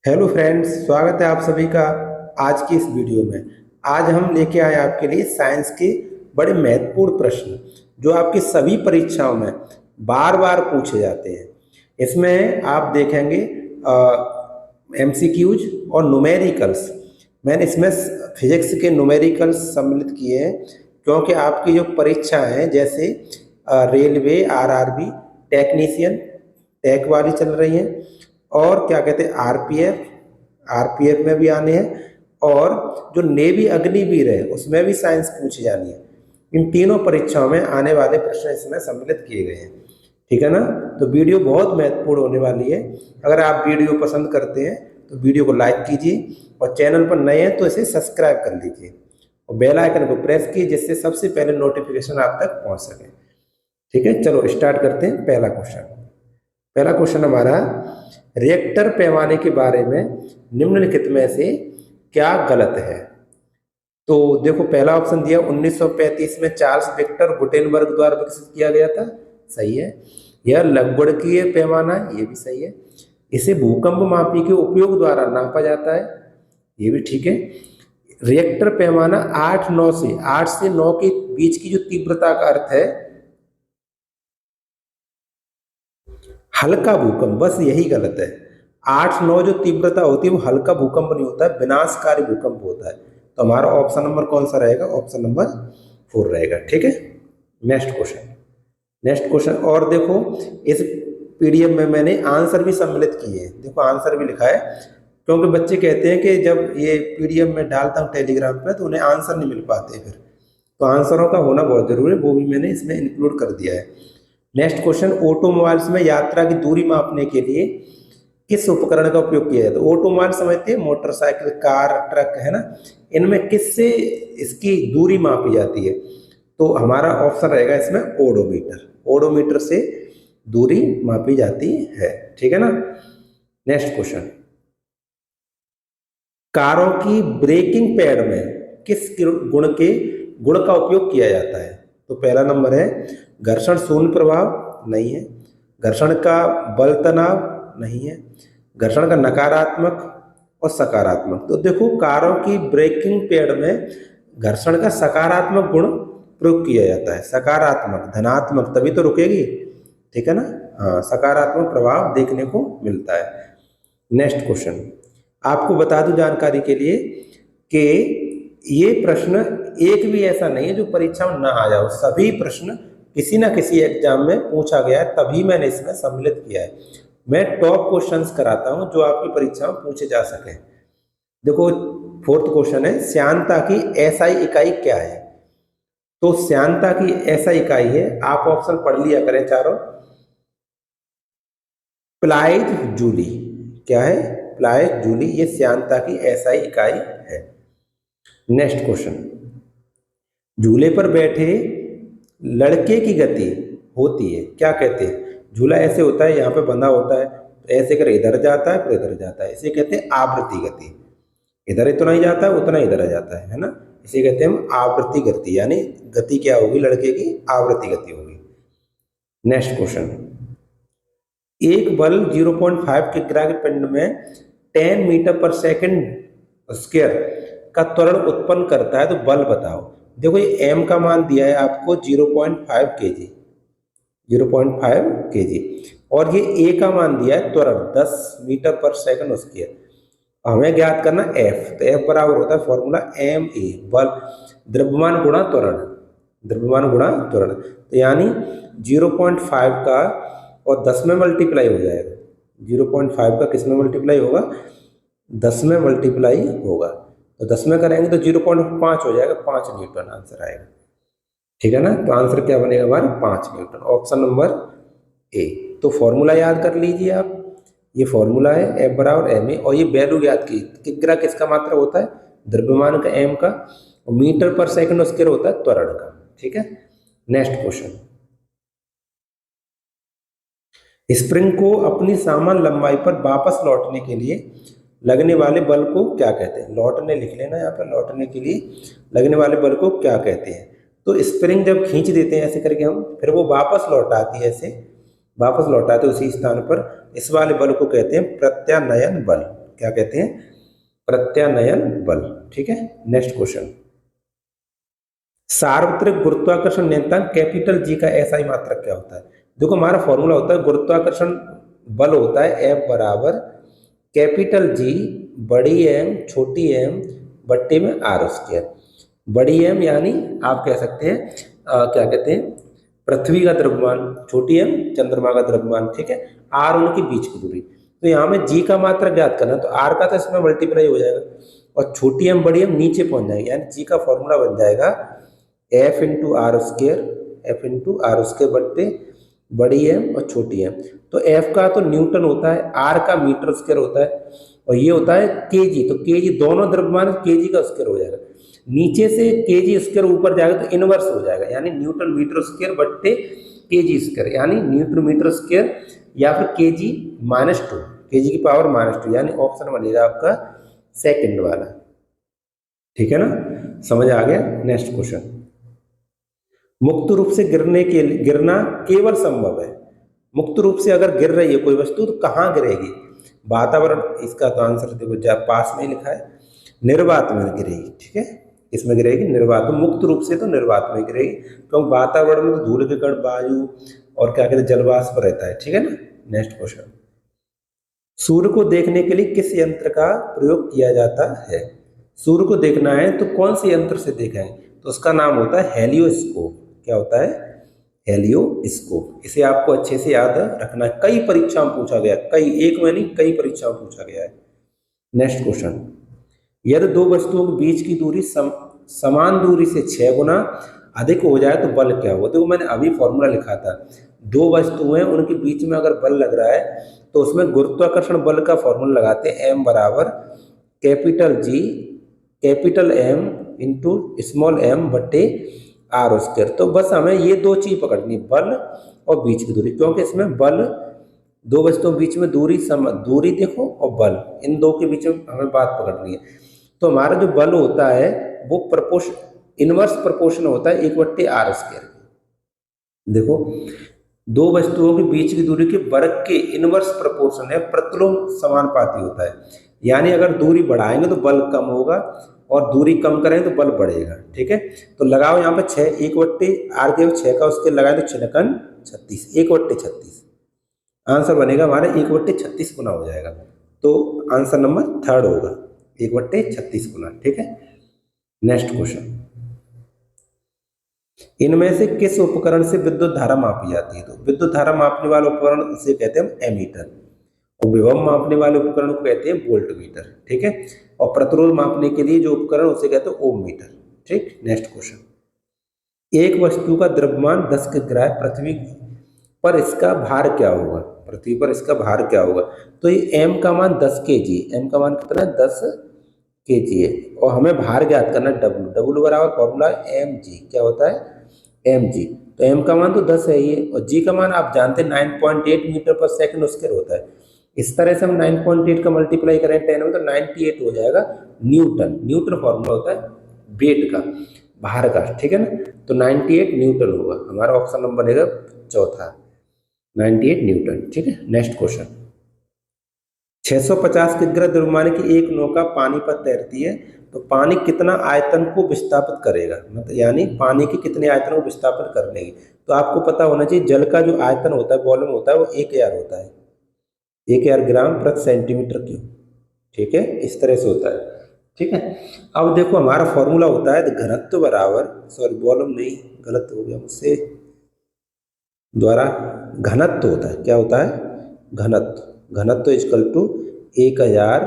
Hello friends, स्वागत है आप सभी का आज की इस वीडियो में। आज हम लेके आए आपके लिए साइंस के बड़े महत्वपूर्ण प्रश्न जो आपकी सभी परीक्षाओं में बार बार पूछे जाते हैं। इसमें आप देखेंगे एमसीक्यूज और न्यूमेरिकल्स। मैंने इसमें फिजिक्स के न्यूमेरिकल्स सम्मिलित किए हैं क्योंकि आपकी जो परीक्षा हैं जैसे रेलवे, आरआरबी, टेक्नीशियन, टेक वाली चल रही हैं और क्या कहते हैं आरपीएफ में भी आने हैं और जो नेवी अग्निवीर है उसमें भी साइंस पूछी जानी है। इन तीनों परीक्षाओं में आने वाले प्रश्न इसमें सम्मिलित किए गए हैं। ठीक है ना। तो वीडियो बहुत महत्वपूर्ण होने वाली है। अगर आप वीडियो पसंद करते हैं तो वीडियो को लाइक कीजिए और चैनल पर नए हैं तो इसे सब्सक्राइब कर लीजिए और बेल आइकन को प्रेस कीजिए जिससे सबसे पहले नोटिफिकेशन आप तक पहुंच सके। ठीक है, चलो स्टार्ट करते हैं। पहला क्वेश्चन हमारा, रिएक्टर पैमाने के बारे में निम्नलिखित में से क्या गलत है। तो देखो, पहला ऑप्शन दिया 1935 में चार्ल्स विक्टर गुटेनबर्ग द्वारा विकसित किया गया था, सही है। यह लघुगणकीय पैमाना, ये भी सही है। इसे भूकंप मापी के उपयोग द्वारा नापा जाता है, ये भी ठीक है। रिएक्टर पैमाना 8 से 9 के बीच की जो तीव्रता का अर्थ है हल्का भूकंप, बस यही गलत है। 8-9 जो तीव्रता होती है वो हल्का भूकंप नहीं होता है, विनाशकारी भूकंप होता है। तो हमारा ऑप्शन नंबर कौन सा रहेगा? ऑप्शन नंबर 4 रहेगा। ठीक है, नेक्स्ट क्वेश्चन और देखो, इस पीडीएफ में मैंने आंसर भी सम्मिलित किए हैं। देखो आंसर भी लिखा है क्योंकि बच्चे कहते हैं कि जब ये पीडीएफ में डालता हूँ टेलीग्राम पे तो उन्हें आंसर नहीं मिल पाते, फिर तो आंसरों का होना बहुत जरूरी है, वो भी मैंने इसमें इंक्लूड कर दिया है। नेक्स्ट क्वेश्चन, ऑटोमोबाइल्स में यात्रा की दूरी मापने के लिए किस उपकरण का उपयोग किया जाता है? ऑटोमोबाइल समझते हैं, मोटरसाइकिल, कार, ट्रक, है ना। इनमें किससे इसकी दूरी मापी जाती है? तो हमारा ऑप्शन रहेगा इसमें ओडोमीटर से दूरी मापी जाती है। ठीक है ना। नेक्स्ट क्वेश्चन, कारों की ब्रेकिंग पैड में किस गुण का उपयोग किया जाता है? तो पहला नंबर है घर्षण शून्य प्रभाव, नहीं है। घर्षण का बल तनाव, नहीं है। घर्षण का नकारात्मक और सकारात्मक। तो देखो, कारों की ब्रेकिंग पैड में घर्षण का सकारात्मक गुण प्रयोग किया जाता है। सकारात्मक, धनात्मक, तभी तो रुकेगी। ठीक है ना। हाँ, सकारात्मक प्रभाव देखने को मिलता है। नेक्स्ट क्वेश्चन, आपको बता दूं जानकारी के लिए कि ये प्रश्न एक भी ऐसा नहीं है जो परीक्षा में ना आ जाओ। सभी प्रश्न किसी ना किसी एग्जाम में पूछा गया है, तभी मैंने इसमें सम्मिलित किया है। मैं टॉप क्वेश्चंस कराता हूं जो आपकी परीक्षा में पूछे जा सके। देखो, फोर्थ क्वेश्चन है, श्यानता की एसआई इकाई क्या है? तो श्यानता की एसआई इकाई है, आप ऑप्शन पढ़ लिया करें चारों। प्लाइज जूली, क्या है? प्लाइज जूली, ये श्यानता की एसआई इकाई है। नेक्स्ट क्वेश्चन, झूले पर बैठे लड़के की गति होती है, क्या कहते हैं? झूला ऐसे होता है, यहाँ पे बंधा होता है, तो ऐसे कर इधर जाता है फिर इधर जाता है, इसे कहते हैं आवृत्ति गति। इधर इतना ही जाता है उतना इधर आ जाता है ना। इसे कहते हैं हम आवृत्ति गति, यानी गति क्या होगी लड़के की? आवृत्ति गति होगी। नेक्स्ट क्वेश्चन, एक बल 0.5 किग्रा के पिंड में 10 मीटर पर सेकंड स्क्वायर का त्वरण उत्पन्न करता है, तो बल बताओ। देखो, ये m का मान दिया है आपको 0.5 kg और ये a का मान दिया है त्वरण 10 मीटर पर सेकंड स्क्वायर। हमें ज्ञात करना f, तो f बराबर होता है फॉर्मूला ma, बल द्रव्यमान गुणा त्वरण। तो यानी 0.5 का और 10 में मल्टीप्लाई हो जाएगा। 0.5 का किस में मल्टीप्लाई होगा? 10 में मल्टीप्लाई होगा, तो 10 में करेंगे तो 0.5 हो जाएगा, 5 न्यूटन आंसर आएगा। ठीक है ना। तो आंसर क्या बनेगा हमारा? 5 न्यूटन, ऑप्शन नंबर ए। तो फॉर्मूला याद कर लीजिए आप, ये फॉर्मूला है F बराबर ma, और ये वैल्यू याद की, किग्रा किसका मात्रा होता है? द्रव्यमान का, m का, और मीटर पर सेकंड स्क्वायर होता है त्वरण का। ठीक है। नेक्स्ट क्वेश्चन, स्प्रिंग को अपनी समान लंबाई पर वापस लौटने के लिए लगने वाले बल को क्या कहते हैं? लौटने लिख लेना यहाँ पर, लौटने के लिए लगने वाले बल को क्या कहते हैं? तो स्प्रिंग जब खींच देते हैं ऐसे करके हम, फिर वो वापस लौटाती है, ऐसे वापस लौटाते उसी स्थान पर, इस वाले बल को कहते हैं प्रत्यानयन बल। क्या कहते हैं, प्रत्यानयन बल। ठीक है, नेक्स्ट क्वेश्चन, सार्वत्रिक गुरुत्वाकर्षण नियंत्रण कैपिटल जी का एसआई मात्रक क्या होता है। देखो हमारा फॉर्मूला होता है गुरुत्वाकर्षण बल होता है एफ बराबर कैपिटल जी बड़ी एम छोटी एम बट्टे में आर स्क्वायर। बड़ी एम यानी आप कह सकते हैं क्या कहते हैं, पृथ्वी का द्रव्यमान, छोटी एम चंद्रमा का द्रव्यमान। ठीक है, आर उनके बीच की दूरी। तो यहाँ में जी का मात्रक ज्ञात करना, तो आर का तो इसमें मल्टीप्लाई हो जाएगा और छोटी एम बड़ी एम नीचे पहुंच जाएगी, यानी जी का फॉर्मूला बन जाएगा F into R square, F into R square बट्टे बड़ी एम और छोटी एम। तो एफ का तो न्यूटन होता है, आर का मीटर स्क्वायर होता है और ये होता है केजी। तो केजी दोनों द्रव्यमान केजी का स्क्वायर हो जाएगा, नीचे से केजी स्क्वायर ऊपर जाएगा तो इनवर्स हो जाएगा, यानी न्यूटन मीटर स्क्वायर बट्टे केजी स्क्वायर, यानी न्यूटन मीटर स्क्वायर या फिर केजी -2, केजी की पावर -2, यानी ऑप्शन बनेगा आपका सेकंड वाला। ठीक है ना, समझ आ गया। नेक्स्ट क्वेश्चन, मुक्त रूप से गिरना केवल संभव है। मुक्त रूप से अगर गिर रही है कोई वस्तु तो कहाँ गिरेगी, वातावरण, इसका तो आंसर देखो पास में ही लिखा है, निर्वात में गिरेगी। ठीक है, इसमें गिरेगी निर्वात में, मुक्त रूप से तो निर्वात में गिरेगी, क्योंकि वातावरण में तो धूल के कण, वायु और क्या कहते हैं जलवाष्प रहता है। ठीक है ना, नेक्स्ट क्वेश्चन, सूर्य को देखने के लिए किस यंत्र का प्रयोग किया जाता है। सूर्य को देखना है तो कौन से यंत्र से देखें, तो उसका नाम होता है हेलियोस्कोप। क्या होता है, हेलियोस्कोप। इसे आपको अच्छे से याद रखना है, कई परीक्षाओं में पूछा गया, कई, एक में नहीं कई परीक्षाओं में पूछा गया है। नेक्स्ट क्वेश्चन, यदि दो वस्तुओं के बीच की दूरी समान दूरी से 6 गुना अधिक हो जाए तो बल क्या होगा। देखो मैंने अभी फॉर्मूला लिखा था, दो वस्तुएं उनके बीच में अगर बल लग रहा है तो उसमें गुरुत्वाकर्षण बल का फॉर्मूला लगाते हैं, एम बराबर capital G capital M into small M बट्टे आर स्क्वायर। तो बस हमें ये दो चीज पकड़नी, बल और बीच की दूरी, क्योंकि इसमें बल, दो वस्तुओं के बीच में दूरी दूरी देखो और बल, इन दो के बीच में हमें बात पकड़नी है। तो हमारा जो बल होता है वो इनवर्स प्रोपोर्शन होता है 1/r स्क्वायर। देखो दो वस्तुओं के बीच की दूरी के वर्ग के इनवर्स प्रोपोर्शन है, प्रतिलोम समानुपाती होता है, यानी अगर दूरी बढ़ाएंगे तो बल कम होगा और दूरी कम करें तो बल बढ़ेगा। ठीक है, तो लगाओ यहाँ पे 6, 1/r के 6 का उसके लगाए तो 6 36, 1/36 आंसर बनेगा हमारा 1/36 गुना हो जाएगा। तो आंसर नंबर 3 होगा 1/36 गुना। ठीक है, नेक्स्ट क्वेश्चन, इनमें से किस उपकरण से विद्युत धारा मापी जाती है। तो विद्युत धारा मापने वाला उपकरण उसे कहते हैं एमीटर, और विभव मापने वाले उपकरण को कहते हैं वोल्टमीटर। ठीक है, और प्रतिरोध मापने के लिए जो उपकरण उसे कहते हैं ओम मीटर। ठीक, नेक्स्ट क्वेश्चन, एक वस्तु का द्रव्यमान 10 किग्रा है, पृथ्वी पर इसका भार क्या होगा। पृथ्वी पर इसका भार क्या होगा, तो ये m का मान 10 kg, m का मान कितना है 10 kg है, और हमें भार ज्ञात करना है w, w बराबर फॉर्मूला mg, क्या होता है mg। तो m का मान तो 10 है ये, और g का मान आप जानते हैं 9.8 मीटर पर सेकंड स्क्वायर होता है। इस तरह से हम 9.8 का मल्टीप्लाई करें 10 में तो 98 हो जाएगा न्यूटन। न्यूटन फॉर्मूला होता है वेट का, भार का। ठीक है ना, तो 98 न्यूटन होगा हमारा, ऑप्शन नंबर बनेगा चौथा 98 न्यूटन। ठीक है, नेक्स्ट क्वेश्चन, 650 किग्रा द्रव्यमान की एक नौका पानी पर तैरती है, तो पानी कितना आयतन को विस्थापित करेगा, मतलब यानी पानी के कितने आयतन को विस्थापित कर लेगी। तो आपको पता होना चाहिए जल का जो आयतन होता है, वॉल्यूम होता है, वो 1000 होता है, 1000 ग्राम प्रति सेंटीमीटर क्यूब। ठीक है, इस तरह से होता है। ठीक है, अब देखो हमारा फॉर्मूला होता है घनत्व बराबर, सॉरी वॉल्यूम नहीं, गलत हो गया मुझसे, द्वारा घनत्व होता है। क्या होता है, घनत्व, घनत्व इक्वल टू 1000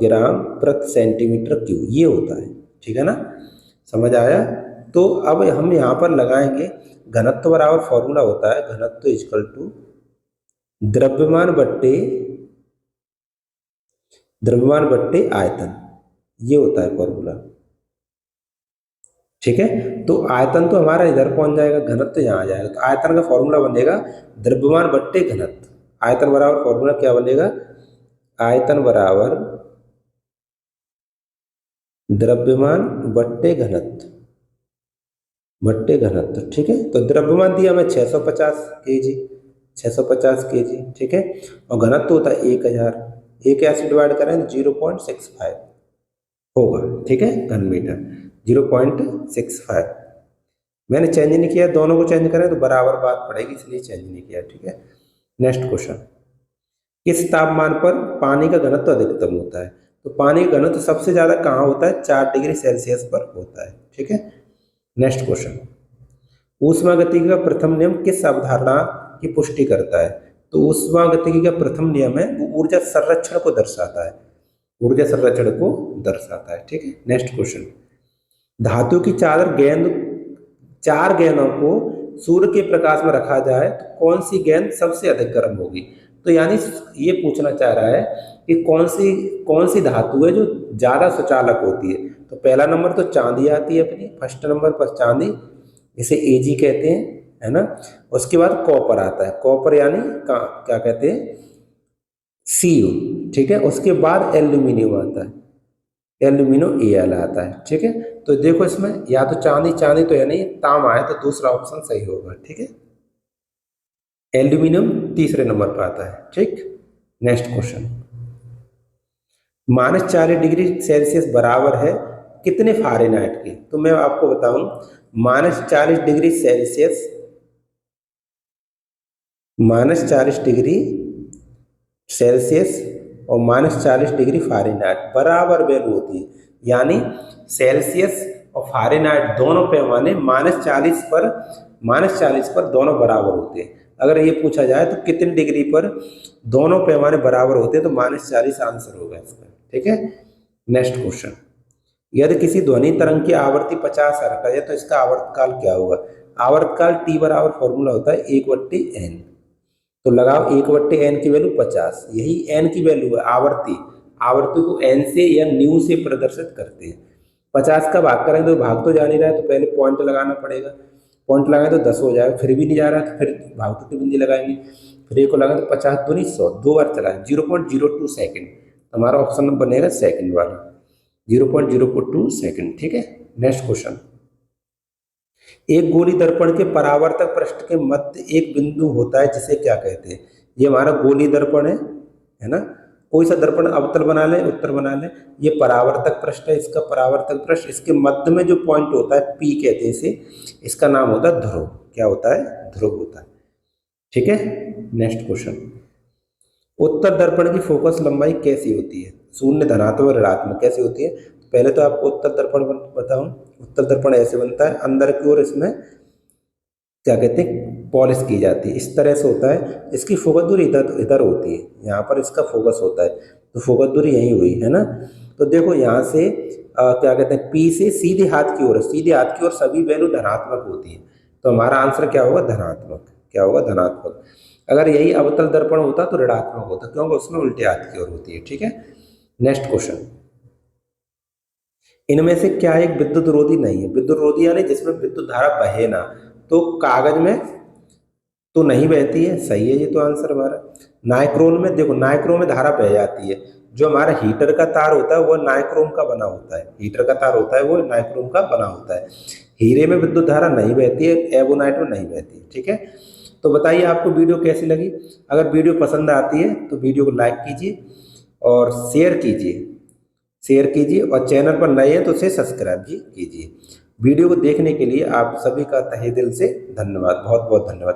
ग्राम प्रति सेंटीमीटर क्यूब, ये होता है। ठीक है ना, समझ आया। तो अब हम यहाँ पर लगाएंगे घनत्व बराबर फॉर्मूला होता है घनत्व इक्वल टू द्रव्यमान बट्टे आयतन, ये होता है फॉर्मूला। ठीक है, तो आयतन तो हमारा इधर पहुंच जाएगा, घनत्व यहाँ आ जाएगा, तो आयतन का फॉर्मूला बनेगा द्रव्यमान बट्टे घनत्व। आयतन बराबर फॉर्मूला क्या बनेगा, आयतन बराबर द्रव्यमान बट्टे घनत्व, बट्टे घनत्व। ठीक है, तो द्रव्यमान दिया हमें 650 kg, 650 kg। ठीक है, और घनत्व होता है 1000। ए क्या से डिवाइड करें तो 0.65 होगा, ठीक है, घन मीटर 0.65। मैंने चेंज नहीं किया, दोनों को चेंज करें तो बराबर बात पड़ेगी, इसलिए चेंज नहीं किया, ठीक है। नेक्स्ट क्वेश्चन, किस तापमान पर पानी का घनत्व अधिकतम होता है? तो पानी का घनत्व सबसे ज्यादा कहाँ होता है? 4 डिग्री सेल्सियस पर होता है, ठीक है। नेक्स्ट क्वेश्चन, ऊष्मागतिकी का प्रथम नियम किस अवधारणा की पुष्टि करता है? तो ऊष्मागतिकी का प्रथम नियम है वो ऊर्जा संरक्षण को दर्शाता है, ऊर्जा संरक्षण को दर्शाता है, ठीक है। नेक्स्ट क्वेश्चन, धातु की चादर गेंद, 4 गेंदों को सूर्य के प्रकाश में रखा जाए तो कौन सी गेंद सबसे अधिक गर्म होगी? तो यानी ये पूछना चाह रहा है कि कौन सी धातु है जो ज्यादा सुचालक होती है। तो पहला नंबर तो चांदी आती है अपनी, फर्स्ट नंबर पर चांदी, इसे एजी कहते हैं, है ना। उसके बाद कॉपर आता है, कॉपर यानी क्या कहते हैं? सीयू, ठीक है। उसके बाद एल्यूमिनियम आता है, एल्यूमिनियम एल आता है, ठीक है। तो देखो इसमें या तो चांदी, चांदी तो है नहीं, तांबा है, तो दूसरा ऑप्शन सही होगा, ठीक है। एल्यूमिनियम तीसरे नंबर पर आता है, ठीक। नेक्स्ट क्वेश्चन, -40 डिग्री सेल्सियस बराबर है कितने फ़ारेनहाइट के? तो मैं आपको बताऊं, -40 डिग्री सेल्सियस, -40 डिग्री सेल्सियस और -40 डिग्री फ़ारेनहाइट बराबर वैल्यू होती है, यानी सेल्सियस और फ़ारेनहाइट दोनों पैमाने -40 पर दोनों बराबर होते हैं। अगर ये पूछा जाए तो कितने डिग्री पर दोनों पैमाने बराबर होते हैं, तो -40 आंसर होगा इसका, ठीक है। नेक्स्ट क्वेश्चन, यदि किसी ध्वनि तरंग की आवृत्ति 50 हर्ट्ज है तो इसका आवर्तकाल क्या होगा? आवर्तकाल T बराबर फॉर्मूला होता है 1/n। तो लगाओ 1/n की वैल्यू 50, यही n की वैल्यू है आवर्ती, आवर्ती को n से या न्यू से प्रदर्शित करते हैं। 50 का भाग करें तो भाग तो जा नहीं रहा है, तो पहले पॉइंट लगाना पड़ेगा, पॉइंट लगाए तो 10 हो जाएगा, फिर भी नहीं जा रहा है तो फिर भाग की बिंदी लगाएंगे, फिर एक को लगाए तो 50 दूनी 100, 2 बार चलाएं, 0.02 सेकेंड, हमारा ऑप्शन बनेगा सेकंड वाला, 0.02 सेकेंड, ठीक है। नेक्स्ट क्वेश्चन, एक गोली दर्पण के परावर्तक पृष्ठ के मध्य एक बिंदु होता है जिसे क्या कहते हैं? ये हमारा गोली दर्पण है ना। कोई सा दर्पण अवतल बना ले, उत्तर बना ले, ये परावर्तक पृष्ठ है, इसका परावर्तक पृष्ठ, इसके मध्य में जो पॉइंट होता है P कहते हैं इसे, इसका नाम होता है ध्रुव। क्या होता है? ध्रुव होता है, ठीक है। नेक्स्ट क्वेश्चन, उत्तर दर्पण की फोकस लंबाई कैसी होती है? शून्य, धनात्मक, ऋणात्मक, कैसी होती है? पहले तो आपको उत्तर दर्पण बताऊं, उत्तर दर्पण ऐसे बनता है, अंदर की ओर इसमें क्या कहते हैं, पॉलिश की जाती है, इस तरह से होता है। इसकी फोकस दूरी इधर इधर होती है, यहाँ पर इसका फोकस होता है, तो फोकस दूरी यही हुई है ना। तो देखो यहाँ से क्या कहते हैं, P से सीधे हाथ की ओर, सीधे हाथ की ओर सभी वैल्यू धनात्मक होती है, तो हमारा आंसर क्या होगा? धनात्मक। क्या होगा? धनात्मक। अगर यही अवतल दर्पण होता तो ऋणात्मक होता, क्योंकि उसमें उल्टे हाथ की ओर होती है, ठीक है। नेक्स्ट क्वेश्चन, इनमें से क्या एक विद्युत रोधी नहीं है? विद्युत रोधी यानी जिसमें विद्युत धारा बहे ना, तो कागज में तो नहीं बहती है, सही है ये तो आंसर हमारा। नाइक्रोम में देखो, नाइक्रोम में धारा बह जाती है, जो हमारा हीटर का तार होता है वो नाइक्रोम का बना होता है, हीटर का तार होता है वो नाइक्रोम का बना होता है। हीरे में विद्युत धारा नहीं बहती है, एवोनाइट में नहीं बहती है, ठीक है। तो बताइए आपको वीडियो कैसी लगी? अगर वीडियो पसंद आती है तो वीडियो को लाइक कीजिए और शेयर कीजिए, और चैनल पर नए हैं तो उसे सब्सक्राइब भी कीजिए। वीडियो को देखने के लिए आप सभी का तहे दिल से धन्यवाद, बहुत बहुत धन्यवाद।